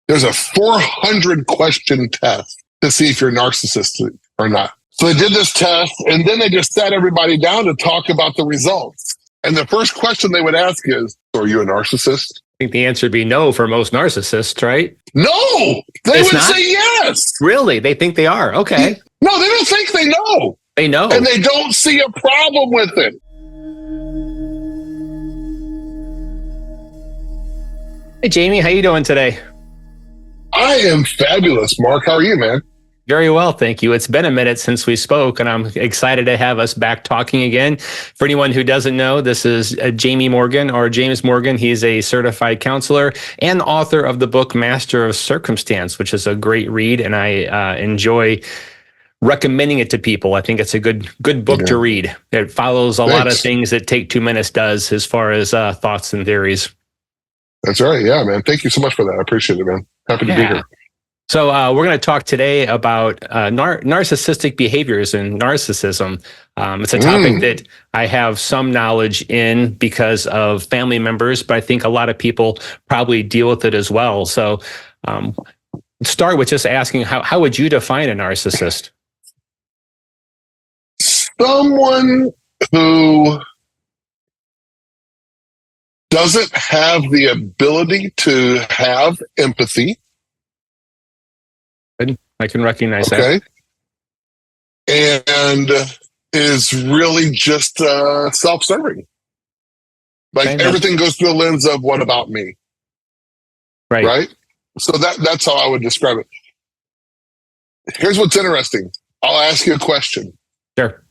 There's a 400 question test to see if you're narcissistic or not. So they did this test, and then they just sat everybody down to talk about the results. And the first question they would ask is, are you a narcissist? I think the answer would be no for most narcissists, right? No! They would say yes! Really? They think they are? Okay. No, they don't think they know. They know. And they don't see a problem with it. Hey, Jamie, how you doing today? I am fabulous, Mark. How are you, man? Very well, thank you. It's been a minute since we spoke, and I'm excited to have us back talking again. For anyone who doesn't know, this is Jamie Morgan, or James Morgan. He's a certified counselor and author of the book Master of Circumstance, which is a great read, and I enjoy recommending it to people. I think it's a good book to read. It follows a lot of things that Take 2 Minutes does as far as thoughts and theories. That's right. Yeah, man. Thank you so much for that. I appreciate it, man. Happy to be here. So we're going to talk today about narcissistic behaviors and narcissism. It's a topic that I have some knowledge in because of family members, but I think a lot of people probably deal with it as well. So start with just asking, how would you define a narcissist? Someone who doesn't have the ability to have empathy. I can recognize that. And is really just self-serving. Like everything goes through the lens of what about me? Right? So that's how I would describe it. Here's what's interesting. I'll ask you a question. Sure.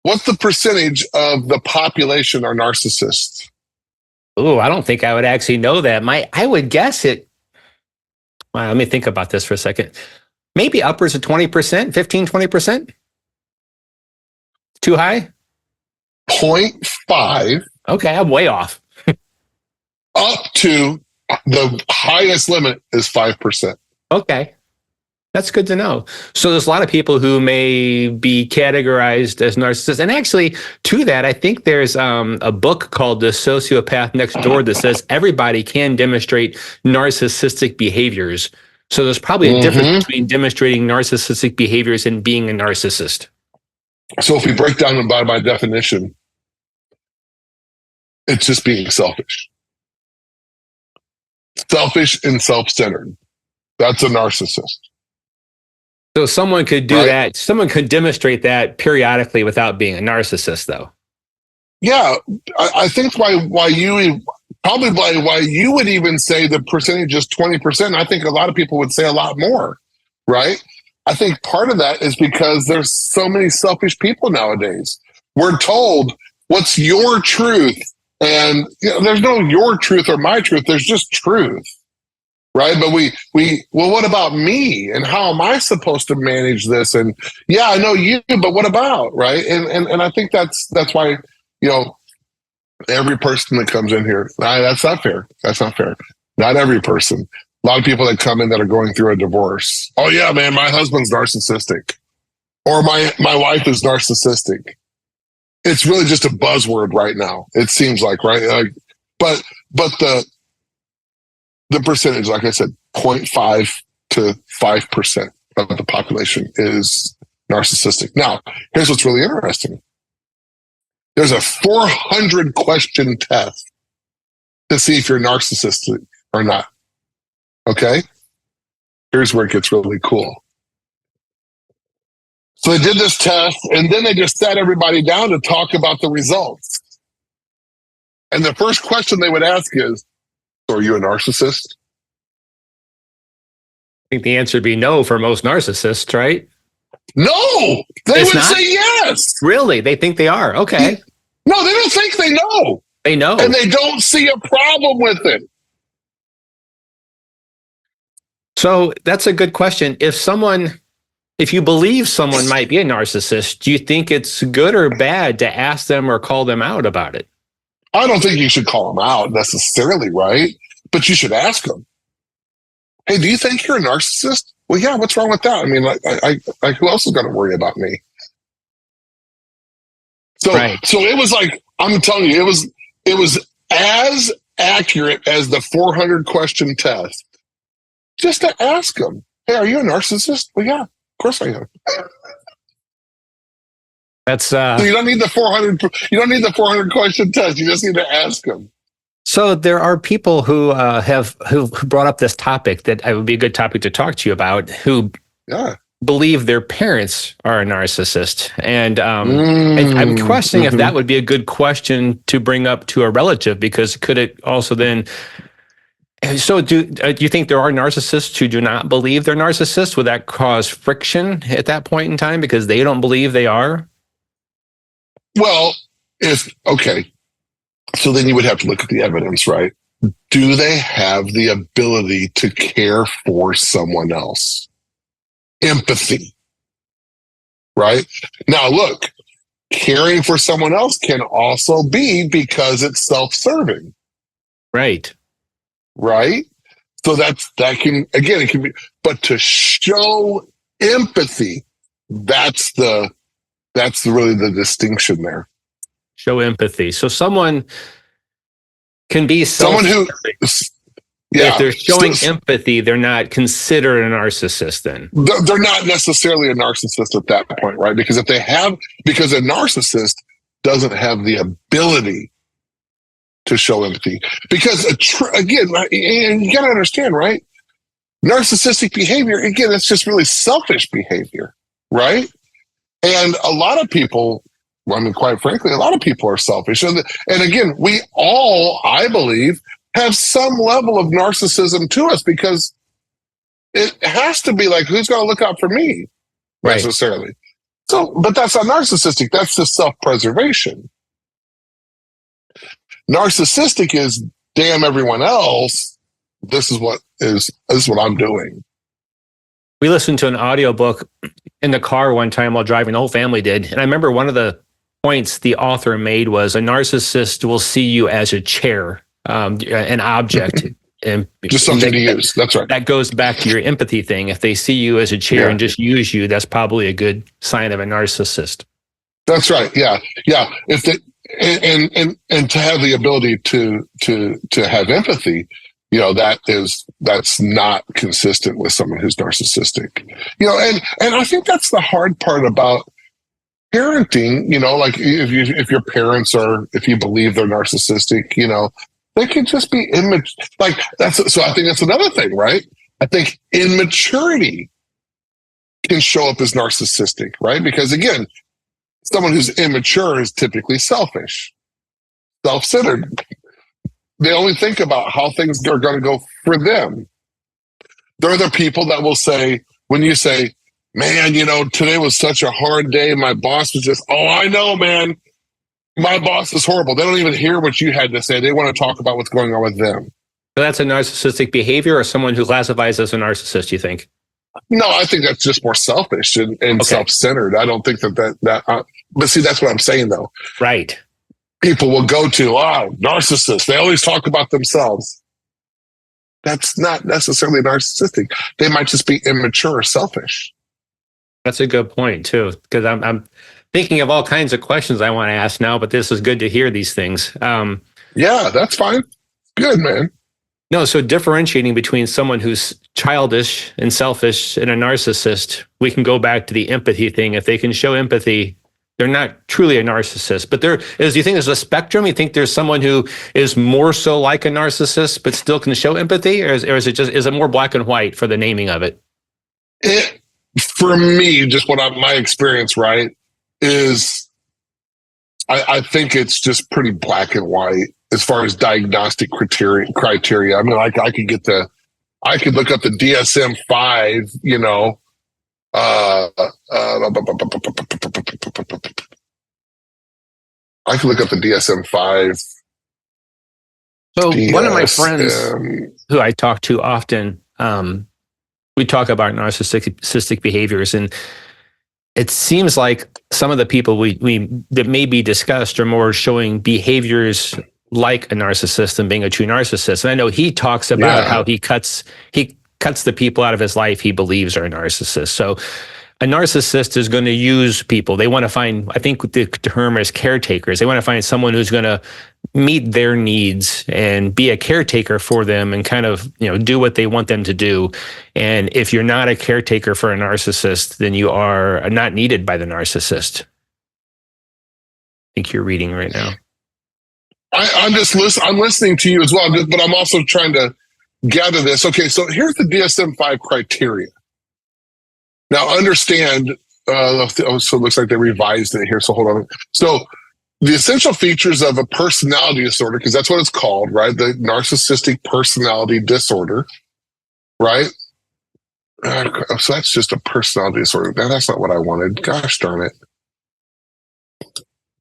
What's the percentage of the population are narcissists? Oh, I don't think I would actually know that. I would guess it. Wow, let me think about this for a second. Maybe upwards of 20%, 15, 20%? Too high? 0.5. Okay, I'm way off. Up to the highest limit is 5%. Okay. That's good to know. So there's a lot of people who may be categorized as narcissists. And actually, to that, I think there's a book called The Sociopath Next Door that says everybody can demonstrate narcissistic behaviors. So there's probably a difference between demonstrating narcissistic behaviors and being a narcissist. So if we break down by my definition, it's just being selfish. Selfish and self-centered. That's a narcissist. So someone could do that. Someone could demonstrate that periodically without being a narcissist, though. Yeah, I think why you would even say the percentage is 20%. I think a lot of people would say a lot more, right? I think part of that is because there's so many selfish people nowadays. We're told what's your truth, and there's no your truth or my truth. There's just truth. Right. But well, what about me? And how am I supposed to manage this? And yeah, I know you, but what about? Right. And I think that's why, every person that comes in here, that's not fair. That's not fair. Not every person. A lot of people that come in that are going through a divorce. Oh, yeah, man, my husband's narcissistic. Or my wife is narcissistic. It's really just a buzzword right now. It seems like, right? But the percentage, like I said, 0.5 to 5% of the population is narcissistic. Now, here's what's really interesting. There's a 400 question test to see if you're narcissistic or not. Okay? Here's where it gets really cool. So they did this test, and then they just sat everybody down to talk about the results. And the first question they would ask is, are you a narcissist? I think the answer would be no for most narcissists, right? No! They would say yes! Really? They think they are? Okay. No, they don't think they know. They know. And they don't see a problem with it. So that's a good question. If you believe someone might be a narcissist, do you think it's good or bad to ask them or call them out about it? I don't think you should call them out necessarily, right? But you should ask them. Hey, do you think you're a narcissist? Well, yeah, what's wrong with that? I mean, like who else is going to worry about me? So it was like, I'm telling you, it was as accurate as the 400 question test. Just to ask them, hey, are you a narcissist? Well, yeah, of course I am. That's So you don't need the 400. You don't need the 400 question test. You just need to ask them. So there are people who who brought up this topic that it would be a good topic to talk to you about, who believe their parents are a narcissist. And I'm questioning if that would be a good question to bring up to a relative, because could it also then... So do you think there are narcissists who do not believe they're narcissists? Would that cause friction at that point in time because they don't believe they are? Well, okay. So then you would have to look at the evidence, right? Do they have the ability to care for someone else? Empathy, right? Now, look, caring for someone else can also be because it's self-serving. Right. Right? So that can, again, it can be, but to show empathy, that's really the distinction there. Show empathy. So someone can be someone who, if they're showing empathy, they're not considered a narcissist then. They're not necessarily a narcissist at that point, right? Because because a narcissist doesn't have the ability to show empathy. Because again, and you got to understand, right? Narcissistic behavior, again, it's just really selfish behavior, right? And a lot of people, I mean, quite frankly, a lot of people are selfish. And again, we all, I believe, have some level of narcissism to us, because it has to be like, who's going to look out for me necessarily? So, but that's not narcissistic. That's just self-preservation. Narcissistic is, damn everyone else. This is what I'm doing. We listened to an audiobook in the car one time while driving. The whole family did. And I remember one of the points the author made was a narcissist will see you as a chair, an object. And just something to use. That's right. That goes back to your empathy thing. If they see you as a chair and just use you, that's probably a good sign of a narcissist. That's right. Yeah. Yeah. If they, and to have the ability to have empathy, you know, that's not consistent with someone who's narcissistic. You know, and I think that's the hard part about parenting. You know, like if your parents are, if you believe they're narcissistic, you know, they can just be immature. Like so I think that's another thing, right? I think immaturity can show up as narcissistic, right? Because again, someone who's immature is typically selfish, self-centered. They only think about how things are going to go for them. They're the people that will say, when you say, man, you know, today was such a hard day. My boss was just, oh, I know, man. My boss is horrible. They don't even hear what you had to say. They want to talk about what's going on with them. So that's a narcissistic behavior, or someone who classifies as a narcissist, you think? No, I think that's just more selfish and self-centered. I don't think that but see, that's what I'm saying though. Right. People will go to, narcissists. They always talk about themselves. That's not necessarily narcissistic. They might just be immature or selfish. That's a good point too, because I'm thinking of all kinds of questions I want to ask now, but this is good to hear these things. Yeah, that's fine. Good, man. No, so differentiating between someone who's childish and selfish and a narcissist, we can go back to the empathy thing. If they can show empathy, they're not truly a narcissist. But do you think there's a spectrum? You think there's someone who is more so like a narcissist but still can show empathy, or is it more black and white for the naming of it? For me, just my experience, right, is I think it's just pretty black and white as far as diagnostic criteria. I mean, I could look up the DSM-5, you know, I could look up the DSM-5. So one of my friends who I talk to often, we talk about narcissistic behaviors, and it seems like some of the people that may be discussed are more showing behaviors like a narcissist than being a true narcissist. And I know he talks about how he cuts the people out of his life he believes are a narcissist. So a narcissist is going to use people. They want to find, I think the term is caretakers. They want to find someone who's going to meet their needs and be a caretaker for them and kind of, do what they want them to do. And if you're not a caretaker for a narcissist, then you are not needed by the narcissist. I think you're reading right now. I'm just listening. I'm listening to you as well, but I'm also trying to gather this. Okay, so here's the DSM-5 criteria. Now, understand. So it looks like they revised it here. So hold on. So the essential features of a personality disorder, because that's what it's called, right? The narcissistic personality disorder, right? So that's just a personality disorder. That's not what I wanted. Gosh darn it.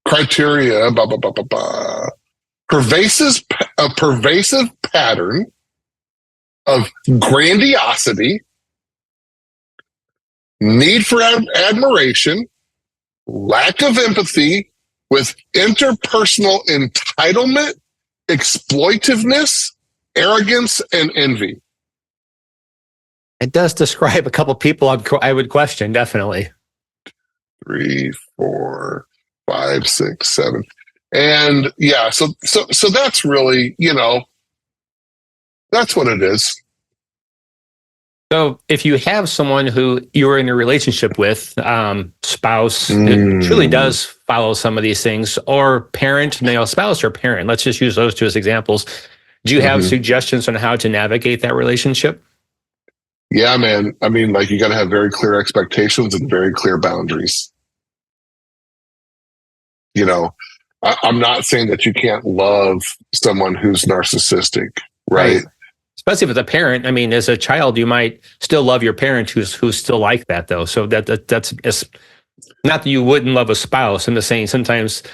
Criteria, blah, blah, blah, blah, blah. A pervasive pattern of grandiosity, need for admiration, lack of empathy with interpersonal entitlement, exploitiveness, arrogance, and envy. It does describe a couple people I would question, definitely. 3, 4, 5, 6, 7. And yeah, so that's really, that's what it is. So if you have someone who you're in a relationship with, spouse, who truly does follow some of these things, or parent, spouse or parent, let's just use those two as examples. Do you have suggestions on how to navigate that relationship? Yeah, man. I mean, you got to have very clear expectations and very clear boundaries. I'm not saying that you can't love someone who's narcissistic, right? Especially if it's a parent. I mean, as a child, you might still love your parent who's still like that, though. So that's not that you wouldn't love a spouse. I'm just saying sometimes,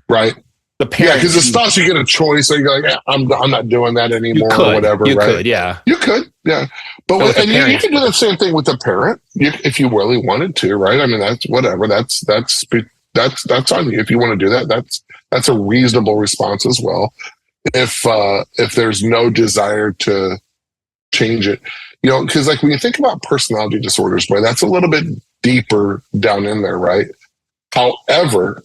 right? The parent, because the spouse, you get a choice. So you're like, I'm not doing that anymore, or whatever. You right? could, yeah. You could, yeah. But you can do the same thing with the parent if you really wanted to, right? I mean, that's whatever. That's on you if you want to do that. That's a reasonable response as well. If there's no desire to change it, because when you think about personality disorders, boy, that's a little bit deeper down in there, right? However,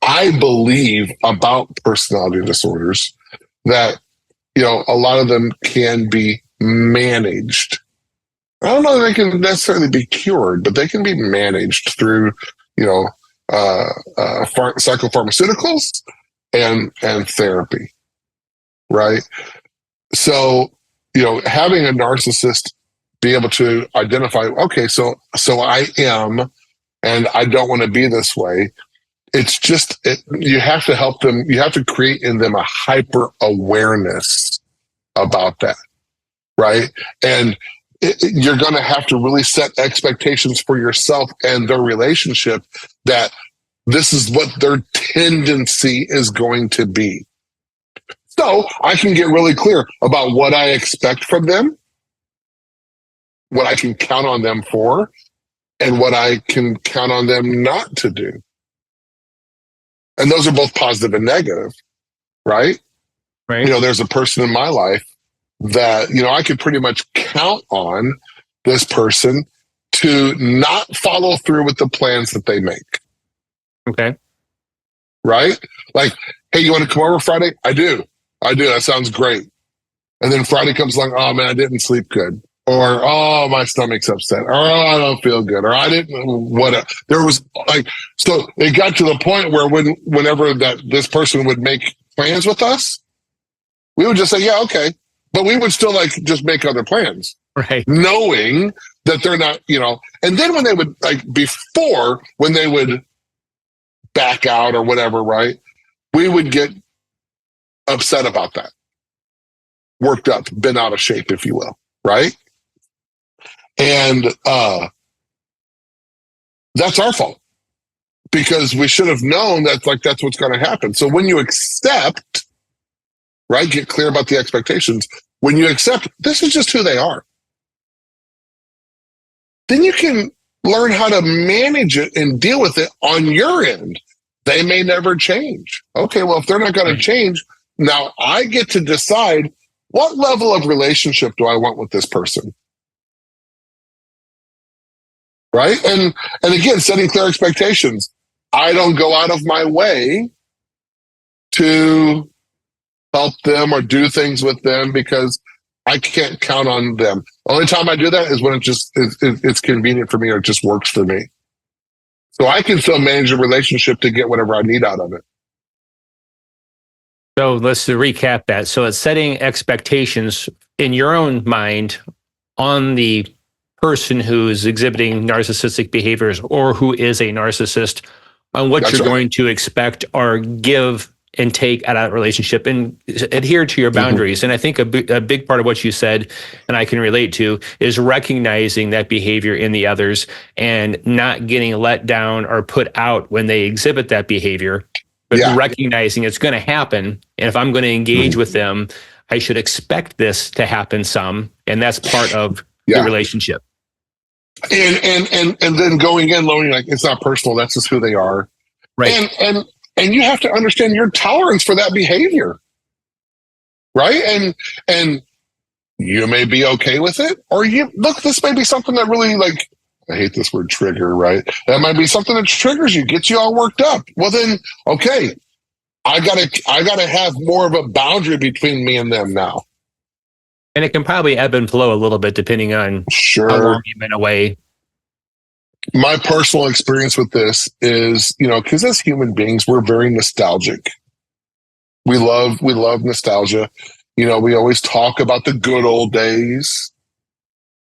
I believe about personality disorders that, a lot of them can be managed. I don't know that they can necessarily be cured, but they can be managed through, psychopharmaceuticals and therapy, right? So, having a narcissist be able to identify, okay, so I am, and I don't want to be this way. It's just, you have to help them. You have to create in them a hyper awareness about that, right? And you're going to have to really set expectations for yourself and their relationship that this is what their tendency is going to be. So I can get really clear about what I expect from them, what I can count on them for, and what I can count on them not to do. And those are both positive and negative, right? Right. There's a person in my life that, I could pretty much count on this person to not follow through with the plans that they make. Okay. Right? Like, hey, you want to come over Friday? I do. That sounds great. And then Friday comes along, oh man, I didn't sleep good. Or, oh, my stomach's upset. Or, oh, I don't feel good. Or I didn't, whatever. There was so it got to the point where whenever this person would make plans with us, we would just say, yeah, okay. But we would still just make other plans. Right. Knowing that they're not, and then when they would before when they would back out or whatever, right? We would get upset about that. Worked up, been out of shape, if you will. Right. And that's our fault because we should have known that that's what's going to happen. So when you accept, right, get clear about the expectations. When you accept this is just who they are, then you can learn how to manage it and deal with it on your end. They may never change. Okay, well, if they're not going to change, now I get to decide what level of relationship do I want with this person. Right? And again, setting clear expectations. I don't go out of my way to help them or do things with them because I can't count on them. Only time I do that is when it's convenient for me or it just works for me. So I can still manage a relationship to get whatever I need out of it. So let's recap that. So it's setting expectations in your own mind on the person who's exhibiting narcissistic behaviors or who is a narcissist on what you're going to expect or give and take out of that relationship and adhere to your boundaries. And I think a big part of what you said, and I can relate to, is recognizing that behavior in the others and not getting let down or put out when they exhibit that behavior, but recognizing it's going to happen. And if I'm going to engage with them, I should expect this to happen some. And that's part of the relationship. And then going in, knowing like it's not personal, that's just who they are. Right. And you have to understand your tolerance for that behavior. Right. And you may be okay with it, or this may be something that really, like, I hate this word trigger, right? That might be something that triggers you, gets you all worked up. Well then, okay, I gotta have more of a boundary between me and them now. And it can probably ebb and flow a little bit depending on how long you've been away. My personal experience with this is, because as human beings, we're very nostalgic. We love nostalgia. We always talk about the good old days,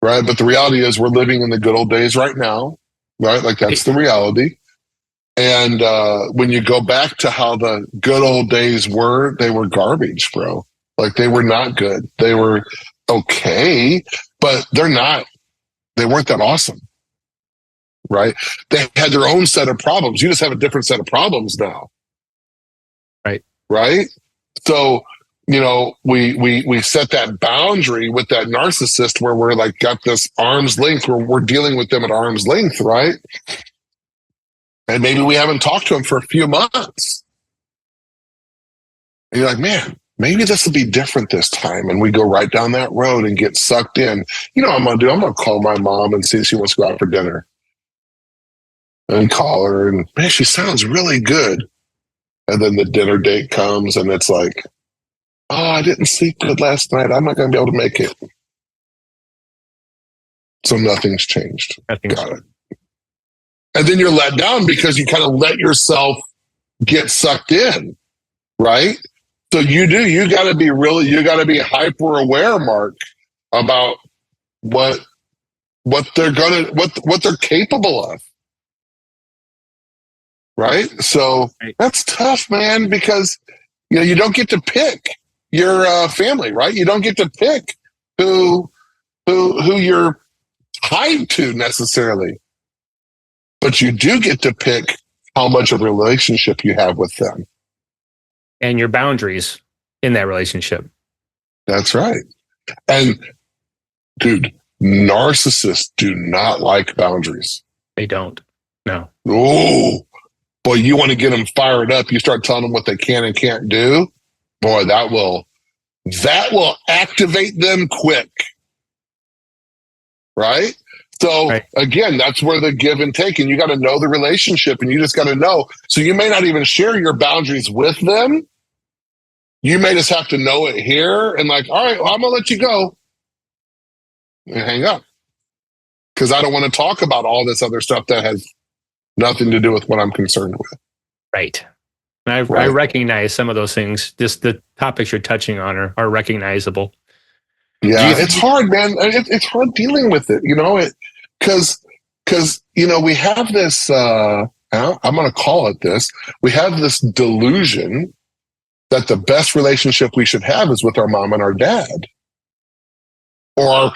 right? But the reality is we're living in the good old days right now, right? Like that's the reality. And when you go back to how the good old days were, they were garbage, bro. Like they were not good. They were okay, but they weren't that awesome. Right? They had their own set of problems. You just have a different set of problems now. Right. Right? So, we set that boundary with that narcissist where we're like got this arm's length where we're dealing with them at arm's length, right? And maybe we haven't talked to them for a few months. And you're like, man, maybe this will be different this time. And we go right down that road and get sucked in. You know what I'm going to do? I'm going to call my mom and see if she wants to go out for dinner. And call her, and man, she sounds really good. And then the dinner date comes, and it's like, oh, I didn't sleep good last night. I'm not going to be able to make it. So nothing's changed. Got it. And then you're let down because you kind of let yourself get sucked in, right? So you got to be hyper aware, Mark, about what they're capable of. Right. So that's tough, man, because, you don't get to pick your family, right? You don't get to pick who you're tied to necessarily, but you do get to pick how much of a relationship you have with them. And your boundaries in that relationship. That's right. And dude, narcissists do not like boundaries. They don't. No. Oh, boy, you want to get them fired up. You start telling them what they can and can't do. Boy, that will activate them quick. Right? So again, that's where the give and take, and you got to know the relationship, and you just got to know. So you may not even share your boundaries with them. You may just have to know it here and like, all right, well, I'm going to let you go and hang up because I don't want to talk about all this other stuff that has nothing to do with what I'm concerned with. Right. And I recognize some of those things. Just the topics you're touching on are recognizable. Yeah, it's hard, man. It's hard dealing with it, because we have this, I'm going to call it this. We have this delusion that the best relationship we should have is with our mom and our dad. Or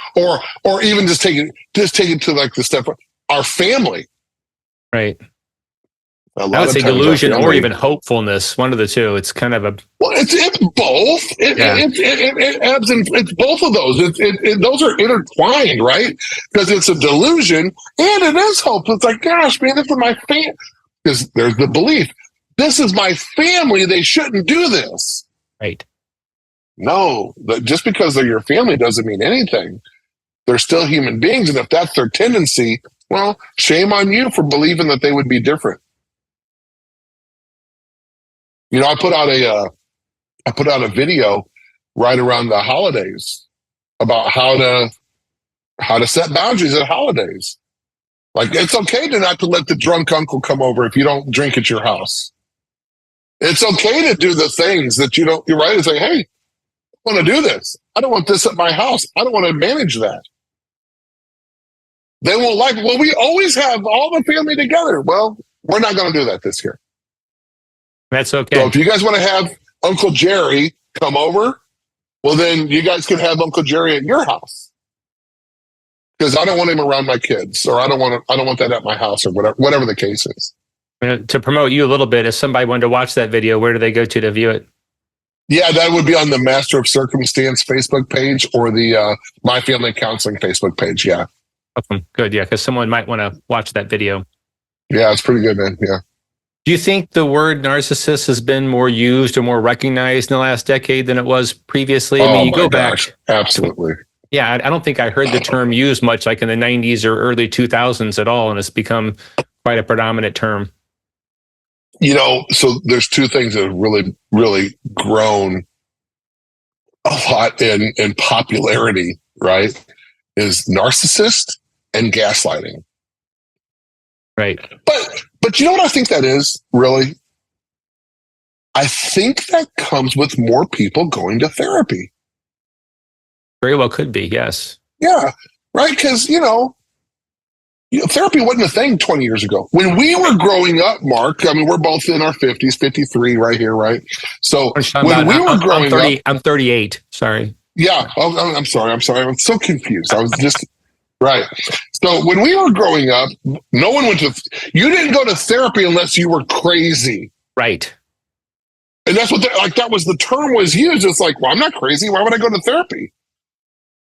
even just take it to like the step, our family. Right. I would say delusion or even hopefulness, one of the two. It's kind of a... Well, it's both. It ebbs and it's both of those. Those are intertwined, right? Because it's a delusion and it is hope. It's like, gosh, man, this is my family. Because there's the belief. This is my family. They shouldn't do this. Right. No, just because they're your family doesn't mean anything. They're still human beings. And if that's their tendency, well, shame on you for believing that they would be different. I put out a video right around the holidays about how to set boundaries at holidays. Like, it's okay not to let the drunk uncle come over if you don't drink at your house. It's okay to do the things that you're right. It's like, hey, I want to do this. I don't want this at my house. I don't want to manage that. They won't like it. Well, we always have all the family together. Well, we're not going to do that this year. That's okay. So if you guys want to have Uncle Jerry come over, well, then you guys can have Uncle Jerry at your house. Because I don't want him around my kids, or I don't want that at my house, or whatever the case is. To promote you a little bit, if somebody wanted to watch that video, where do they go to view it? Yeah, that would be on the Master of Circumstance Facebook page or the My Family Counseling Facebook page. Yeah. Awesome. Good. Yeah, because someone might want to watch that video. Yeah, it's pretty good, man. Yeah. Do you think the word narcissist has been more used or more recognized in the last decade than it was previously? I mean, you go back. Absolutely. Yeah, I don't think I heard the term used much like in the 90s or early 2000s at all, and it's become quite a predominant term. So there's two things that have really, really grown a lot in popularity, right? Is narcissist and gaslighting. Right. But you know what I think that is, really? I think that comes with more people going to therapy. Very well could be, yes. Yeah, right? Because, therapy wasn't a thing 20 years ago. When we were growing up, Mark, I mean, we're both in our 50s, 53 right here, right? So when we were growing up... I'm 38, sorry. Yeah, I'm sorry. I'm so confused. I was just... Right. So when we were growing up, no one went to... You didn't go to therapy unless you were crazy. Right. And that's what... that was the term was used. It's like, well, I'm not crazy. Why would I go to therapy?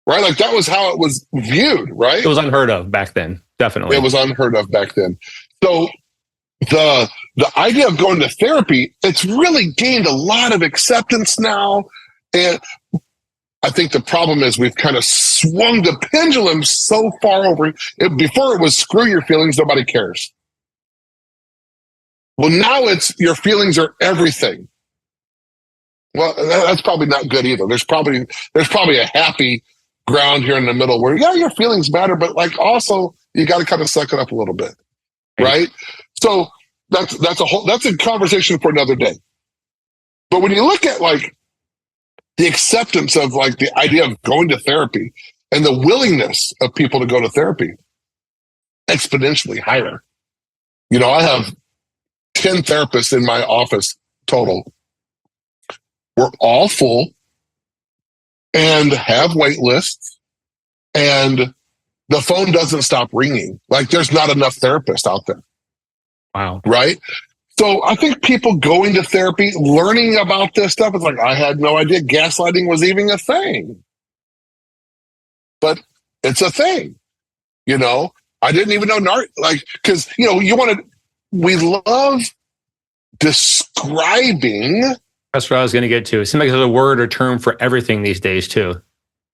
Right? Like, that was how it was viewed, right? It was unheard of back then, definitely. It was unheard of back then. So the idea of going to therapy, it's really gained a lot of acceptance now. And I think the problem is we've kind of swung the pendulum so far over. Before it was screw your feelings, nobody cares. Well, now it's your feelings are everything. Well, that's probably not good either. There's probably a happy ground here in the middle where, yeah, your feelings matter, but like also you got to kind of suck it up a little bit, right? So that's a conversation for another day. But when you look at like the acceptance of like the idea of going to therapy and the willingness of people to go to therapy, exponentially higher. I have 10 therapists in my office total. We're all full and have wait lists, and the phone doesn't stop ringing. Like, there's not enough therapists out there. Wow. Right? So I think people going to therapy, learning about this stuff, it's like, I had no idea gaslighting was even a thing. But it's a thing. I didn't even know, because, we love describing. That's what I was going to get to. It seems like there's a word or term for everything these days, too.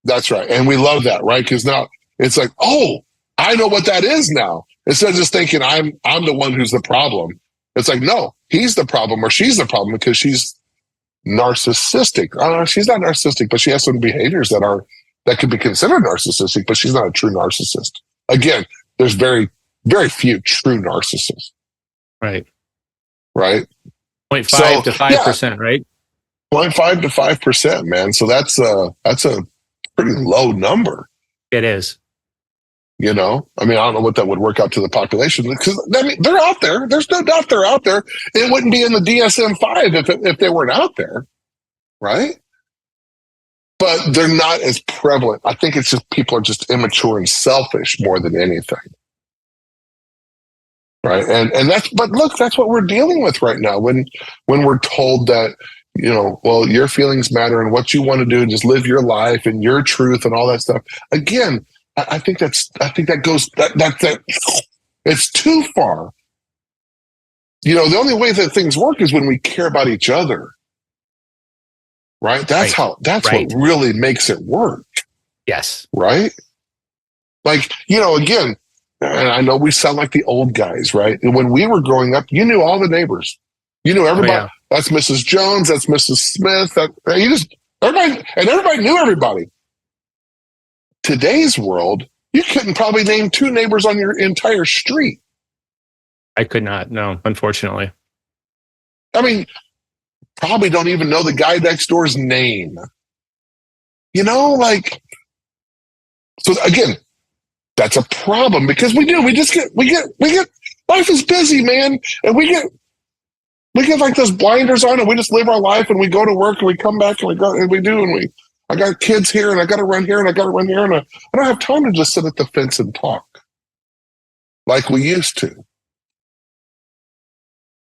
That's right. And we love that, right? Because now it's like, oh, I know what that is now. Instead of just thinking I'm the one who's the problem. It's like, no, he's the problem or she's the problem because she's narcissistic. She's not narcissistic, but she has some behaviors that could be considered narcissistic, but she's not a true narcissist. Again, there's very, very few true narcissists. Right. Right. 0.5 to 5%, right? 0.5 to 5%, man. So that's a pretty low number. It is. I mean, I don't know what that would work out to the population because they're out there. There's no doubt they're out there. It wouldn't be in the DSM-5 if they weren't out there, right? But they're not as prevalent. I think it's just people are just immature and selfish more than anything. Right. But look, that's what we're dealing with right now when we're told that, well, your feelings matter and what you want to do and just live your life and your truth and all that stuff. Again, I think that goes, it's too far. The only way that things work is when we care about each other. Right. That's what really makes it work. Yes. Right. Like, again, and I know we sound like the old guys, right? And when we were growing up, you knew all the neighbors. You knew everybody. That's Mrs. Jones. That's Mrs. Smith. Everybody knew everybody. Today's world, you couldn't probably name 2 neighbors on your entire street. I could not. No, unfortunately. I mean, probably don't even know the guy next door's name. So again, that's a problem because we get, life is busy, man. And we get like those blinders on and we just live our life and we go to work and we come back and we go and we do and I got kids here and I got to run here and I got to run here and I don't have time to just sit at the fence and talk like we used to.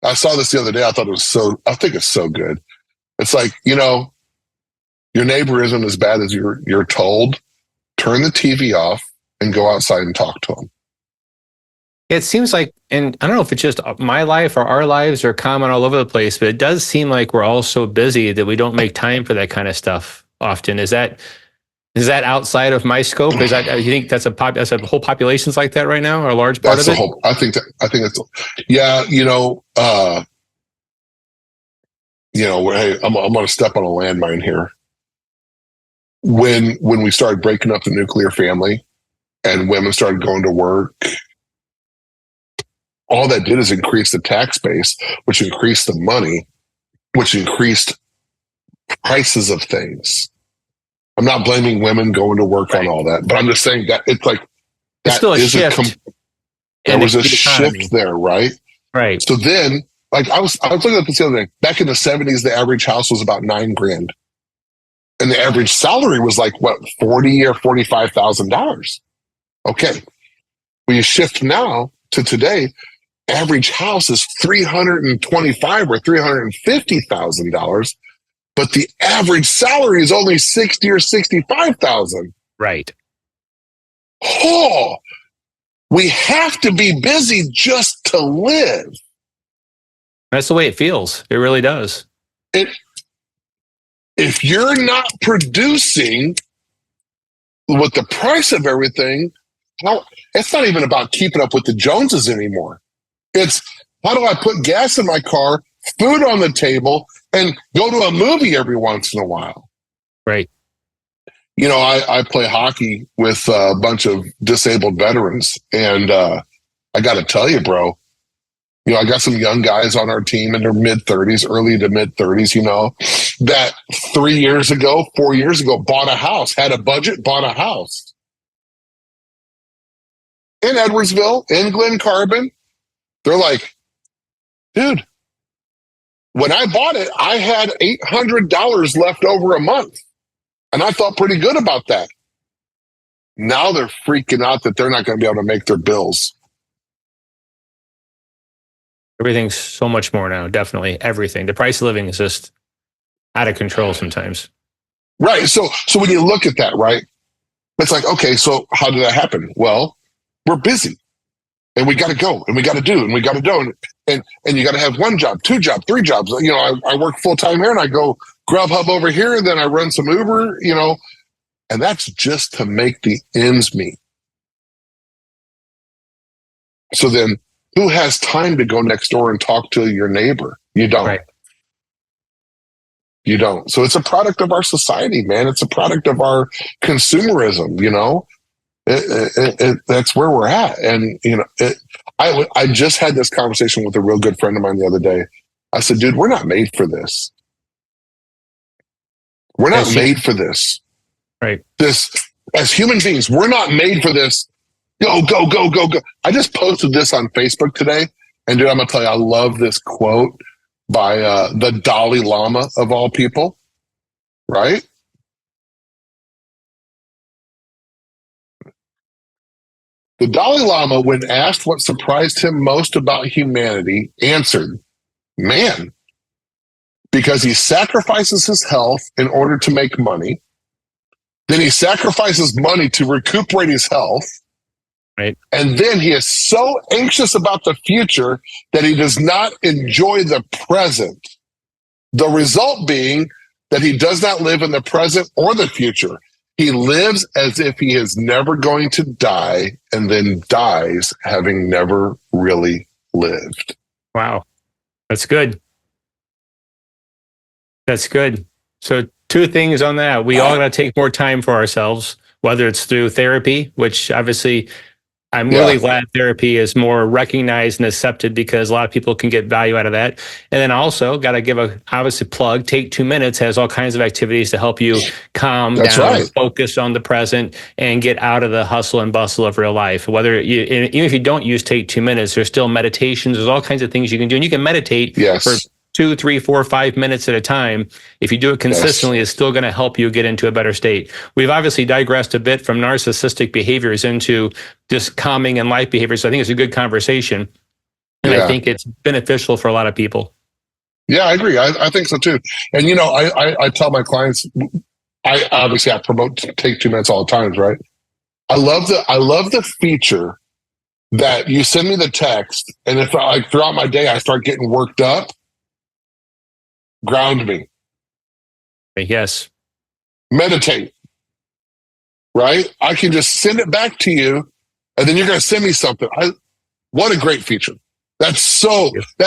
I saw this the other day. I think it's so good. It's like, your neighbor isn't as bad as you're told. Turn the TV off and go outside and talk to them. It seems like, and I don't know if it's just my life or our lives are common all over the place, but it does seem like we're all so busy that we don't make time for that kind of stuff often. Is that outside of my scope? Is that, you think that's a whole population's like that right now, or a large part of it? I think it's, yeah, hey, I'm going to step on a landmine here. When we started breaking up the nuclear family and women started going to work, all that did is increase the tax base, which increased the money, which increased prices of things. I'm not blaming women going to work on all that, but I'm just saying that it's like, it's still a shift. There was a shift there, right? Right. So then, like I was looking at this the other day. Back in the 70s, the average house was about $9,000. And the average salary was like, what, $40,000 or $45,000. Okay. When you shift now to today, average house is $325,000 or $350,000, but the average salary is only $60,000 or $65,000. Right. Oh, we have to be busy just to live. That's the way it feels. It really does. If you're not producing with the price of everything, it's not even about keeping up with the Joneses anymore. It's how do I put gas in my car, food on the table, and go to a movie every once in a while? Right. I play hockey with a bunch of disabled veterans, and I got to tell you, bro, I got some young guys on our team in their mid-30s, early to mid-30s, that 4 years ago, bought a house, had a budget, bought a house. In Edwardsville, in Glen Carbon. They're like, dude, when I bought it, I had $800 left over a month. And I felt pretty good about that. Now they're freaking out that they're not going to be able to make their bills. Everything's so much more now, definitely. Everything. The price of living is just out of control sometimes. Right. So when you look at that, right, it's like, okay, so how did that happen? Well, we're busy. And we got to go, and we got to do, and we got to do, and you got to have 1 job, 2 jobs, 3 jobs. I work full time here, and I go Grubhub over here, and then I run some Uber, and that's just to make the ends meet. So then, who has time to go next door and talk to your neighbor? You don't. Right. You don't. So it's a product of our society, man. It's a product of our consumerism. That's where we're at. And, I just had this conversation with a real good friend of mine the other day. I said, dude, we're not made for this. We're not made for this. Right. This, as human beings, we're not made for this. Go, go, go, go, go. I just posted this on Facebook today. And dude, I'm going to tell you, I love this quote by the Dalai Lama of all people. Right? The Dalai Lama, when asked what surprised him most about humanity, answered, man, because he sacrifices his health in order to make money. Then he sacrifices money to recuperate his health. Right. And then he is so anxious about the future that he does not enjoy the present. The result being that he does not live in the present or the future. He lives as if he is never going to die and then dies having never really lived. Wow. That's good. That's good. So two things on that. We all got to take more time for ourselves, whether it's through therapy, which obviously I'm really glad therapy is more recognized and accepted because a lot of people can get value out of that. And then also got to give a obviously plug. Take 2 minutes has all kinds of activities to help you calm down, focus on the present, and get out of the hustle and bustle of real life. Whether you, even if you don't use Take 2 minutes, there's still meditations. There's all kinds of things you can do, and you can meditate for 2, 3, 4, 5 minutes at a time. If you do it consistently, it's still going to help you get into a better state. We've obviously digressed a bit from narcissistic behaviors into just calming and life behaviors. So I think it's a good conversation. And I think it's beneficial for a lot of people. Yeah, I agree. I think so too. And, you know, I tell my clients, I promote Take 2 minutes all the time, right? I love the feature that you send me the text. And if throughout my day, I start getting worked up, ground me. Yes. Meditate. Right? I can just send it back to you, and then you're going to send me something. What a great feature. That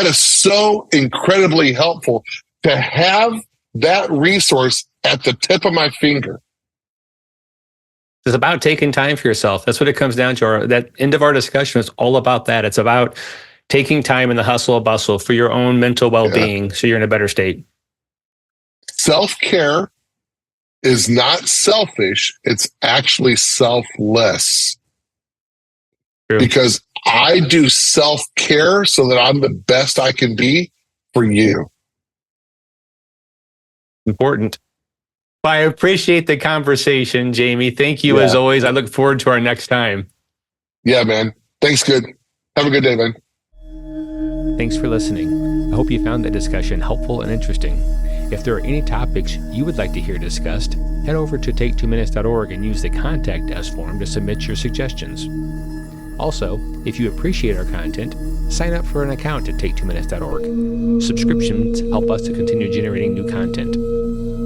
is so incredibly helpful to have that resource at the tip of my finger. It's about taking time for yourself. That's what it comes down to. That end of our discussion is all about that. It's about taking time in the hustle and bustle for your own mental well-being so you're in a better state. Self-care is not selfish. It's actually selfless. True. Because I do self-care so that I'm the best I can be for you. Important. I appreciate the conversation, Jamie. Thank you as always. I look forward to our next time. Yeah, man. Thanks. Good. Have a good day, man. Thanks for listening. I hope you found that discussion helpful and interesting. If there are any topics you would like to hear discussed, head over to take2minutes.org and use the contact us form to submit your suggestions. Also, if you appreciate our content, sign up for an account at take2minutes.org. Subscriptions help us to continue generating new content.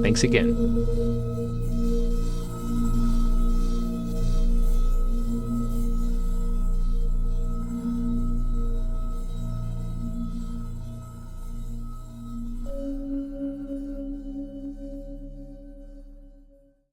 Thanks again.